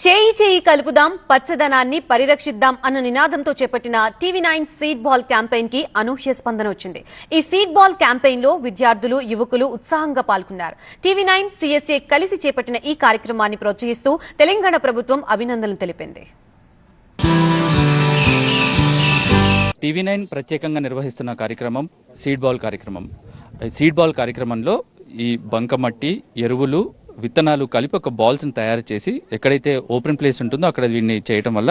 చేయి చేయి కలుపుదాం పచ్చదనాన్ని పరిరక్షిద్దాం అన్న నినాదంతో చేపట్టిన టీవీ9 సీడ్ బాల్ క్యాంపెయిన్ కి అనూహ్య స్పందన వచ్చింది. ఈ సీడ్ బాల్ క్యాంపెయిన్ లో విద్యార్థులు, యువకులు ఉత్సాహంగా పాల్గొన్నారు. టీవీ9 సిఎస్ఏ కలిసి చేపట్టిన ఈ కార్యక్రమాన్ని ప్రోత్సహిస్తూ తెలంగాణ ప్రభుత్వం అభినందనలు తెలిపింది. టీవీ9 ప్రత్యేకంగా నిర్వహిస్తున్న కార్యక్రమం సీడ్ బాల్ కార్యక్రమం. సీడ్ బాల్ కార్యక్రమంలో ఈ బంకమట్టి, ఎరువులు, విత్తనాలు కలిపి ఒక బాల్స్ని తయారు చేసి ఎక్కడైతే ఓపెన్ ప్లేస్ ఉంటుందో అక్కడ వీటిని చేయటం వల్ల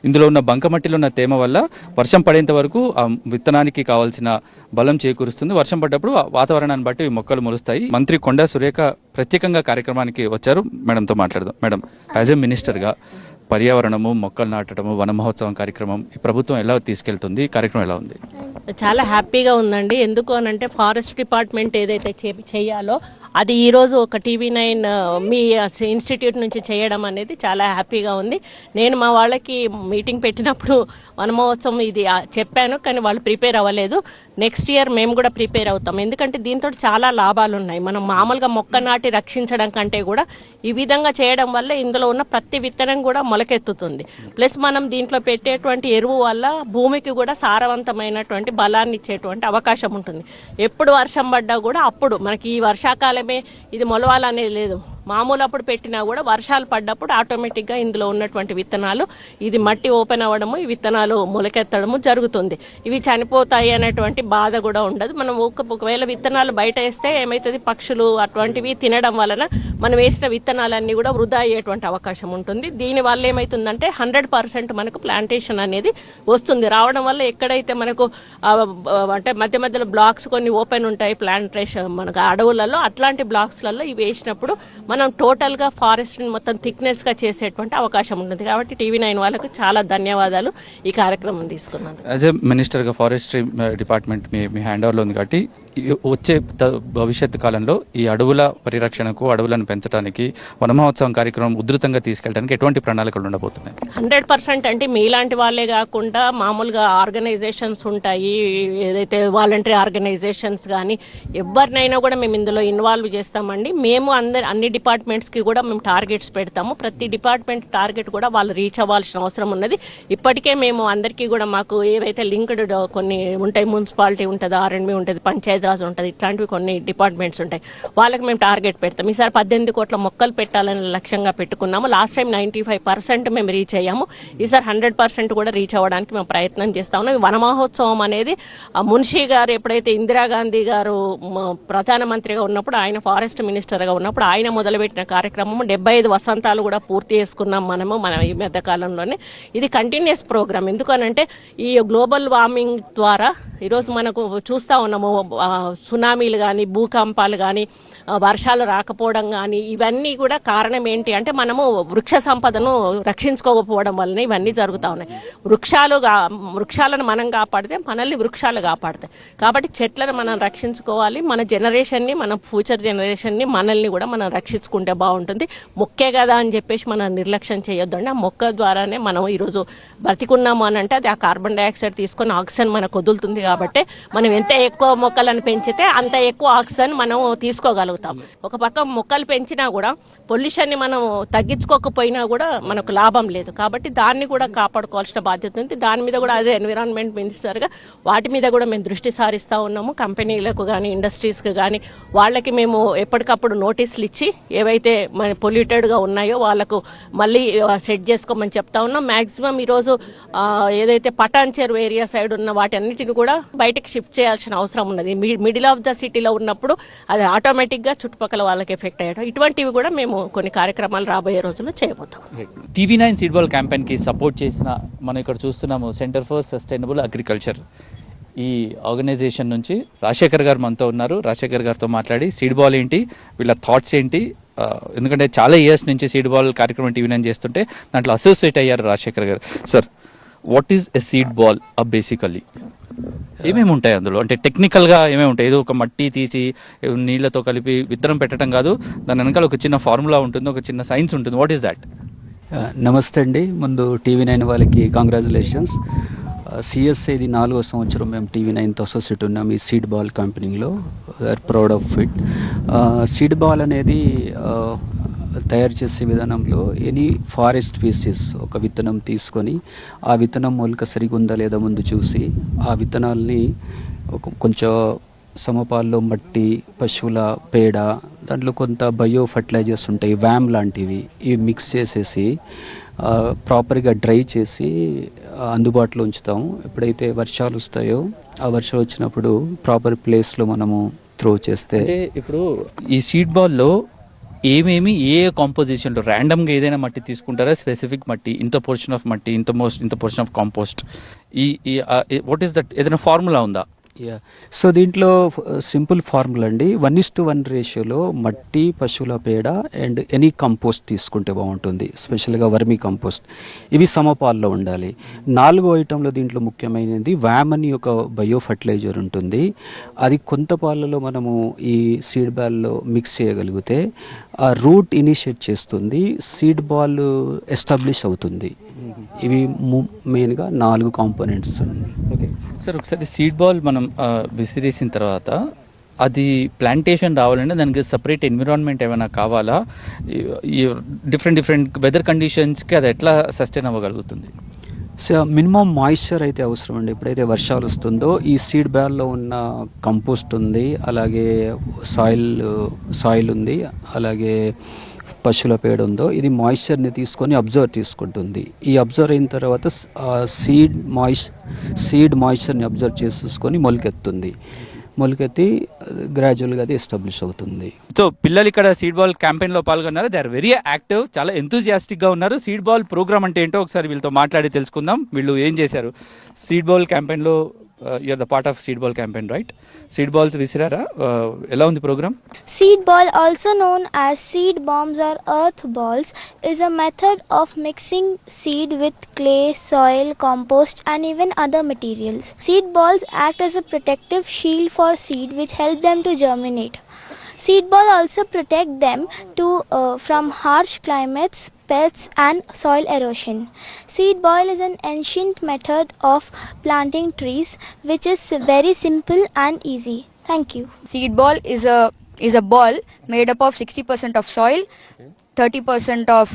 ఇందులో ఉన్న బంకమట్టిలో ఉన్న తేమ వల్ల వర్షం పడేంత వరకు ఆ విత్తనానికి కావాల్సిన బలం చేకూరుస్తుంది. వర్షం పడ్డప్పుడు వాతావరణాన్ని బట్టి మొక్కలు మొలుస్తాయి. మంత్రి కొండా సురేఖ ప్రత్యేకంగా కార్యక్రమానికి వచ్చారు. మేడంతో మాట్లాడదాం. మేడం, యాజ్ ఎ మినిస్టర్గా పర్యావరణము, మొక్కలు నాటడము, వన మహోత్సవం కార్యక్రమం ఈ ప్రభుత్వం ఎలా తీసుకెళ్తుంది? ఈ కార్యక్రమం ఎలా ఉంది? చాలా హ్యాపీగా ఉందండి. ఎందుకు అనంటే ఫారెస్ట్ డిపార్ట్మెంట్ ఏదైతే చేయాలో అది ఈరోజు ఒక టీవీ9 మీ ఇన్స్టిట్యూట్ నుంచి చేయడం అనేది చాలా హ్యాపీగా ఉంది. నేను మా వాళ్ళకి మీటింగ్ పెట్టినప్పుడు వన మహోత్సవం ఇది చెప్పాను, కానీ వాళ్ళు ప్రిపేర్ అవ్వలేదు. నెక్స్ట్ ఇయర్ మేము కూడా ప్రిపేర్ అవుతాం. ఎందుకంటే దీంతో చాలా లాభాలు ఉన్నాయి. మనం మామూలుగా మొక్క నాటి రక్షించడం కంటే కూడా ఈ విధంగా చేయడం వల్ల ఇందులో ఉన్న ప్రతి విత్తనం కూడా మొలకెత్తుతుంది. ప్లస్ మనం దీంట్లో పెట్టేటువంటి ఎరువు వల్ల భూమికి కూడా సారవంతమైనటువంటి బలాన్ని ఇచ్చేటువంటి అవకాశం ఉంటుంది. ఎప్పుడు వర్షం పడ్డా కూడా అప్పుడు మనకి ఈ వర్షాకాలమే ఇది మొలవాలనేది లేదు. మామూలు అప్పుడు పెట్టినా కూడా వర్షాలు పడ్డప్పుడు ఆటోమేటిక్గా ఇందులో ఉన్నటువంటి విత్తనాలు ఇది మట్టి ఓపెన్ అవ్వడము, ఈ విత్తనాలు మొలకెత్తడము జరుగుతుంది. ఇవి చనిపోతాయి అనేటువంటి బాధ కూడా ఉండదు. మనం ఒకవేళ విత్తనాలు బయట వేస్తే ఏమవుతుంది, పక్షులు అటువంటివి తినడం వలన మనం వేసిన విత్తనాలన్నీ కూడా వృధా అయ్యేటువంటి అవకాశం ఉంటుంది. దీనివల్ల ఏమవుతుందంటే 100% మనకు ప్లాంటేషన్ అనేది వస్తుంది. రావడం వల్ల ఎక్కడైతే మనకు అంటే మధ్య మధ్యలో బ్లాక్స్ కొన్ని ఓపెన్ ఉంటాయి ప్లాంటేషన్ మనకు అడవులలో, అట్లాంటి బ్లాక్స్లలో ఇవి వేసినప్పుడు మనం టోటల్గా ఫారెస్ట్ని మొత్తం థిక్నెస్గా చేసేటువంటి అవకాశం ఉంటుంది. కాబట్టి టీవీ9 వాళ్ళకు చాలా ధన్యవాదాలు ఈ కార్యక్రమం తీసుకున్నందుకు. యాజ్ ఎ మినిస్టర్గా ఫారెస్ట్రీ డిపార్ట్మెంట్ మీ హ్యాండ్ ఓవర్లో ఉంది కాబట్టి వచ్చే భవిష్యత్తు కాలంలో ఈ అడవుల పరిరక్షణకు, అడవులను పెంచడానికి, వన మహోత్సవం కార్యక్రమం ఉధృతంగా తీసుకెళ్ళడానికి ఎటువంటి ప్రణాళికలు ఉండబోతున్నాయి? 100% అంటే మీలాంటి వాళ్ళే కాకుండా మామూలుగా ఆర్గనైజేషన్స్ ఉంటాయి, ఏదైతే వాలంటరీ ఆర్గనైజేషన్స్ కానీ ఎవరినైనా కూడా మేము ఇందులో ఇన్వాల్వ్ చేస్తామండి. మేము అన్ని డిపార్ట్మెంట్స్కి కూడా మేము టార్గెట్స్ పెడతాము. ప్రతి డిపార్ట్మెంట్ టార్గెట్ కూడా వాళ్ళు రీచ్ అవ్వాల్సిన అవసరం ఉన్నది. ఇప్పటికే మేము అందరికీ కూడా మాకు ఏవైతే లింక్డ్ కొన్ని ఉంటాయి, మున్సిపాలిటీ ఉంటుంది, R&B ఉంటుంది, పంచాయతీ రాజ్ ఉంటుంది, ఇట్లాంటివి కొన్ని డిపార్ట్మెంట్స్ ఉంటాయి, వాళ్ళకి మేము టార్గెట్ పెడతాం. ఈసారి 18 కోట్ల మొక్కలు పెట్టాలని లక్ష్యంగా పెట్టుకున్నాము. లాస్ట్ టైం 95% మేము రీచ్ అయ్యాము. ఈసారి 100% కూడా రీచ్ అవ్వడానికి మేము ప్రయత్నం చేస్తా ఉన్నాం. వన మహోత్సవం అనేది మున్షీ గారు ఎప్పుడైతే ఇందిరాగాంధీ గారు ప్రధానమంత్రిగా ఉన్నప్పుడు, ఆయన ఫారెస్ట్ మినిస్టర్గా ఉన్నప్పుడు ఆయన మొదలుపెట్టిన కార్యక్రమం 75 వసంతాలు కూడా పూర్తి చేసుకున్నాం మనం ఈ మధ్య కాలంలోనే. ఇది కంటిన్యూస్ ప్రోగ్రామ్. ఎందుకనంటే ఈ గ్లోబల్ వార్మింగ్ ద్వారా ఈరోజు మనకు చూస్తూ ఉన్నాము, సునామీలు కానీ, భూకంపాలు కానీ, వర్షాలు రాకపోవడం కానీ, ఇవన్నీ కూడా కారణం ఏంటి అంటే మనము వృక్ష సంపదను రక్షించుకోకపోవడం వల్లనే ఇవన్నీ జరుగుతూ ఉన్నాయి. వృక్షాలను మనం కాపాడితే మనల్ని వృక్షాలు కాపాడతాయి. కాబట్టి చెట్లను మనం రక్షించుకోవాలి. మన జనరేషన్ని, మన ఫ్యూచర్ జనరేషన్ని, మనల్ని కూడా మనం రక్షించుకుంటే బాగుంటుంది. మొక్కే కదా అని చెప్పేసి మనం నిర్లక్ష్యం చేయొద్దండి. ఆ మొక్క ద్వారానే మనం ఈరోజు బ్రతికున్నాము అని అంటే అది ఆ కార్బన్ డైఆక్సైడ్ తీసుకొని ఆక్సిజన్ మనకు వదులుతుంది. కాబట్టి మనం ఎంత ఎక్కువ మొక్కలను పెంచితే అంత ఎక్కువ ఆక్సిజన్ మనం తీసుకోగలుగుతాం. ఒక పక్క మొక్కలు పెంచినా కూడా పొల్యూషన్ని మనం తగ్గించుకోకపోయినా కూడా మనకు లాభం లేదు. కాబట్టి దాన్ని కూడా కాపాడుకోవాల్సిన బాధ్యత ఉంది. దాని మీద కూడా అదే ఎన్విరాన్మెంట్ మినిస్టర్గా వాటి మీద కూడా మేము దృష్టి సారిస్తూ ఉన్నాము. కంపెనీలకు కానీ, ఇండస్ట్రీస్కి కానీ వాళ్ళకి మేము ఎప్పటికప్పుడు నోటీసులు ఇచ్చి ఏవైతే మన పొల్యూటెడ్గా ఉన్నాయో వాళ్ళకు మళ్ళీ సెట్ చేసుకోమని చెప్తా ఉన్నాం. మ్యాక్సిమం ఈరోజు ఏదైతే పటాన్ చెరువు ఏరియా సైడ్ ఉన్న వాటి అన్నిటిని కూడా బయటకు షిఫ్ట్ చేయాల్సిన అవసరం ఉన్నది. మిడిల్ ఆఫ్ ద సిటీలో ఉన్నప్పుడు అది ఆటోమేటిక్గా చుట్టుపక్కల వాళ్ళకి ఎఫెక్ట్ అయ్యడం, ఇటువంటివి కూడా మేము కొన్ని కార్యక్రమాలు రాబోయే రోజుల్లో చేయబోతాం. టీవీ9 సీడ్ బాల్ క్యాంపెయిన్కి సపోర్ట్ చేసిన మనం ఇక్కడ చూస్తున్నాము సెంటర్ ఫర్ సస్టైనబుల్ అగ్రికల్చర్. ఈ ఆర్గనైజేషన్ నుంచి రాజశేఖర్ గారు మనతో ఉన్నారు. రాజశేఖర్ గారితో మాట్లాడి సీడ్ బాల్ ఏంటి, వీళ్ళ థాట్స్ ఏంటి, ఎందుకంటే చాలా ఇయర్స్ నుంచి సీడ్ బాల్ కార్యక్రమం టీవీ9 చేస్తుంటే దాంట్లో అసోసియేట్ అయ్యారు రాజశేఖర్ గారు. Sir, what is a seed ball basically? ఏమేమి ఉంటాయి అందులో? అంటే టెక్నికల్గా ఏమేమి ఉంటాయి? ఏదో ఒక మట్టి తీసి నీళ్లతో కలిపి విత్తనం పెట్టడం కాదు, దాని వెనకాల ఒక చిన్న ఫార్ములా ఉంటుంది, ఒక చిన్న సైన్స్ ఉంటుంది. What is that? నమస్తే అండి. ముందు టీవీ9 వాళ్ళకి కంగ్రాచులేషన్స్. సిఎస్ఏ ఇది 4వ సంవత్సరం మేము టీవీ9తో అసోసియేట్ ఉన్నాం ఈ సీడ్ బాల్ కంపెనీలో. We're proud of it. Seed ball అనేది తయారు చేసే విధానంలో ఎనీ ఫారెస్ట్ స్పీసీస్ ఒక విత్తనం తీసుకొని ఆ విత్తనం మొలక సరిగా ఉందా లేదా ముందు చూసి ఆ విత్తనాల్ని కొంచెం సమపాల్లో మట్టి, పశువుల పేడ, దాంట్లో కొంత బయో ఫర్టిలైజర్స్ ఉంటాయి, వ్యామ్ లాంటివి, ఇవి మిక్స్ చేసేసి ప్రాపర్గా డ్రై చేసి అందుబాటులో ఉంచుతాము. ఎప్పుడైతే వర్షాలు వస్తాయో ఆ వర్షాలు వచ్చినప్పుడు ప్రాపర్ ప్లేస్లో మనము త్రో చేస్తే. అంటే ఇప్పుడు ఈ సీడ్ బాల్లో ఏమేమి ఏ కాంపోజిషన్లో ర్యాండమ్గా ఏదైనా మట్టి తీసుకుంటారా, స్పెసిఫిక్ మట్టి, ఇంత పోర్షన్ ఆఫ్ మట్టి, ఇంత పోర్షన్ ఆఫ్ కాంపోస్ట్, ఈ వాట్ ఈస్ దట్, ఏదైనా ఫార్ములా ఉందా? సో దీంట్లో సింపుల్ ఫార్ములా అండి, 1:1 రేషియోలో మట్టి, పశువుల పేడ అండ్ ఎనీ కంపోస్ట్ తీసుకుంటే బాగుంటుంది. స్పెషల్గా వర్మీ కంపోస్ట్, ఇవి సమపాల్లో ఉండాలి. 4వ ఐటెంలో దీంట్లో ముఖ్యమైనది వ్యామ్ అని ఒక బయో ఫర్టిలైజర్ ఉంటుంది. అది కొంత పాలలో మనము ఈ సీడ్ బాల్లో మిక్స్ చేయగలిగితే ఆ రూట్ ఇనిషియేట్ చేస్తుంది, సీడ్ బాల్ ఎస్టాబ్లిష్ అవుతుంది. ఇవి మెయిన్గా 4 కాంపోనెంట్స్. ఓకే సార్, ఒకసారి సీడ్ బాల్ మనం విసిరేసిన తర్వాత అది ప్లాంటేషన్ రావాలంటే దానికి సపరేట్ ఎన్విరాన్మెంట్ ఏమైనా కావాలా? డిఫరెంట్ వెదర్ కండిషన్స్కి అది ఎట్లా సస్టైన్ అవ్వగలుగుతుంది? సో మినిమం మాయిశ్చర్ అయితే అవసరం అండి. ఎప్పుడైతే వర్షాలు వస్తుందో ఈ సీడ్ బ్యాల్లో ఉన్న కంపోస్ట్ ఉంది, అలాగే సాయిల్ ఉంది, అలాగే పశువుల పేడ ఉందో, ఇది మాయిశ్చర్ని తీసుకొని అబ్జర్వ్ తీసుకుంటుంది. ఈ అబ్జర్వ్ అయిన తర్వాత సీడ్ మాయిశ్చర్ని అబ్జర్వ్ చేసేసుకొని మొలకెత్తి గ్రాడ్యువల్గా అది ఎస్టాబ్లిష్ అవుతుంది. సో పిల్లలు ఇక్కడ సీడ్ బాల్ క్యాంపెయిన్లో పాల్గొన్నారు. దే ఆర్ వెరీ యాక్టివ్, చాలా ఎంతూజియాస్టిక్గా ఉన్నారు. సీడ్ బాల్ ప్రోగ్రామ్ అంటే ఏంటో ఒకసారి వీళ్ళతో మాట్లాడి తెలుసుకుందాం. వీళ్ళు ఏం చేశారు సీడ్ బాల్ క్యాంపెయిన్లో? you're the part of seed ball campaign, right? Seed balls visirara, ela undi program? Seed ball, also known as seed bombs or earth balls, is a method of mixing seed with clay, soil, compost and even other materials. Seed balls act as a protective shield for seed which help them to germinate. Seed ball also protect them from harsh climates, pests and soil erosion. Seed ball is an ancient method of planting trees which is very simple and easy. Thank you. Seed ball is a ball made up of 60% of soil, 30% of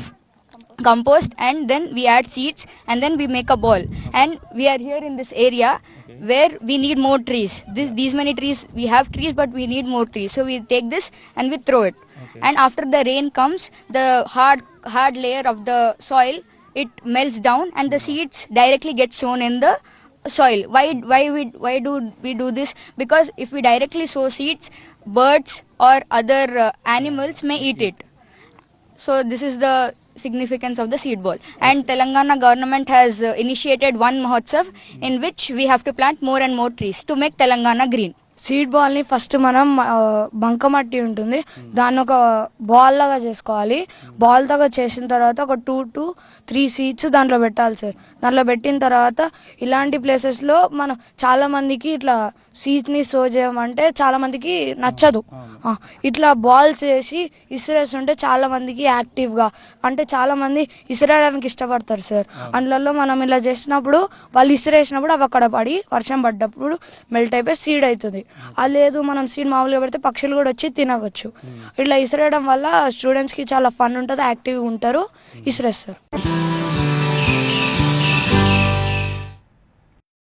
compost, and then we add seeds and then we make a ball. And we are here in this area where we need more trees. These many trees, we have trees but we need more trees. So we take this and we throw it. And after the rain comes, the hard layer of the soil, it melts down and the seeds directly get sown in the soil. Why do we do this? Because if we directly sow seeds, birds or other animals may eat it. So this is the significance of the seed ball. And Telangana government has initiated one Mahotsav in which we have to plant more and more trees to make Telangana green. Seed బాల్ని first మనం బంకమట్టి ఉంటుంది, దాన్ని ఒక ball లాగా చేసుకోవాలి. Ball లాగా చేసిన తర్వాత ఒక 2 to 3 సీడ్స్ దాంట్లో పెట్టాలి సార్. దాంట్లో పెట్టిన తర్వాత ఇలాంటి ప్లేసెస్లో మనం చాలామందికి ఇట్లా సీడ్ని సో చేయమంటే చాలామందికి నచ్చదు. ఇట్లా బాల్స్ వేసి ఇసిరేస్తుంటే చాలామందికి యాక్టివ్గా, అంటే చాలామంది ఇసిరేయడానికి ఇష్టపడతారు సార్. అందులో మనం ఇలా చేసినప్పుడు వాళ్ళు ఇసిరేసినప్పుడు అవి అక్కడ పడి వర్షం పడ్డప్పుడు మెల్ట్ అయిపోయి సీడ్ అవుతుంది. అది లేదు మనం సీడ్ మామూలుగా పెడితే పక్షులు కూడా వచ్చి తినవచ్చు. ఇట్లా ఇసిరేయడం వల్ల స్టూడెంట్స్కి చాలా ఫన్ ఉంటుంది, యాక్టివ్గా ఉంటారు, ఇసిరేస్తారు.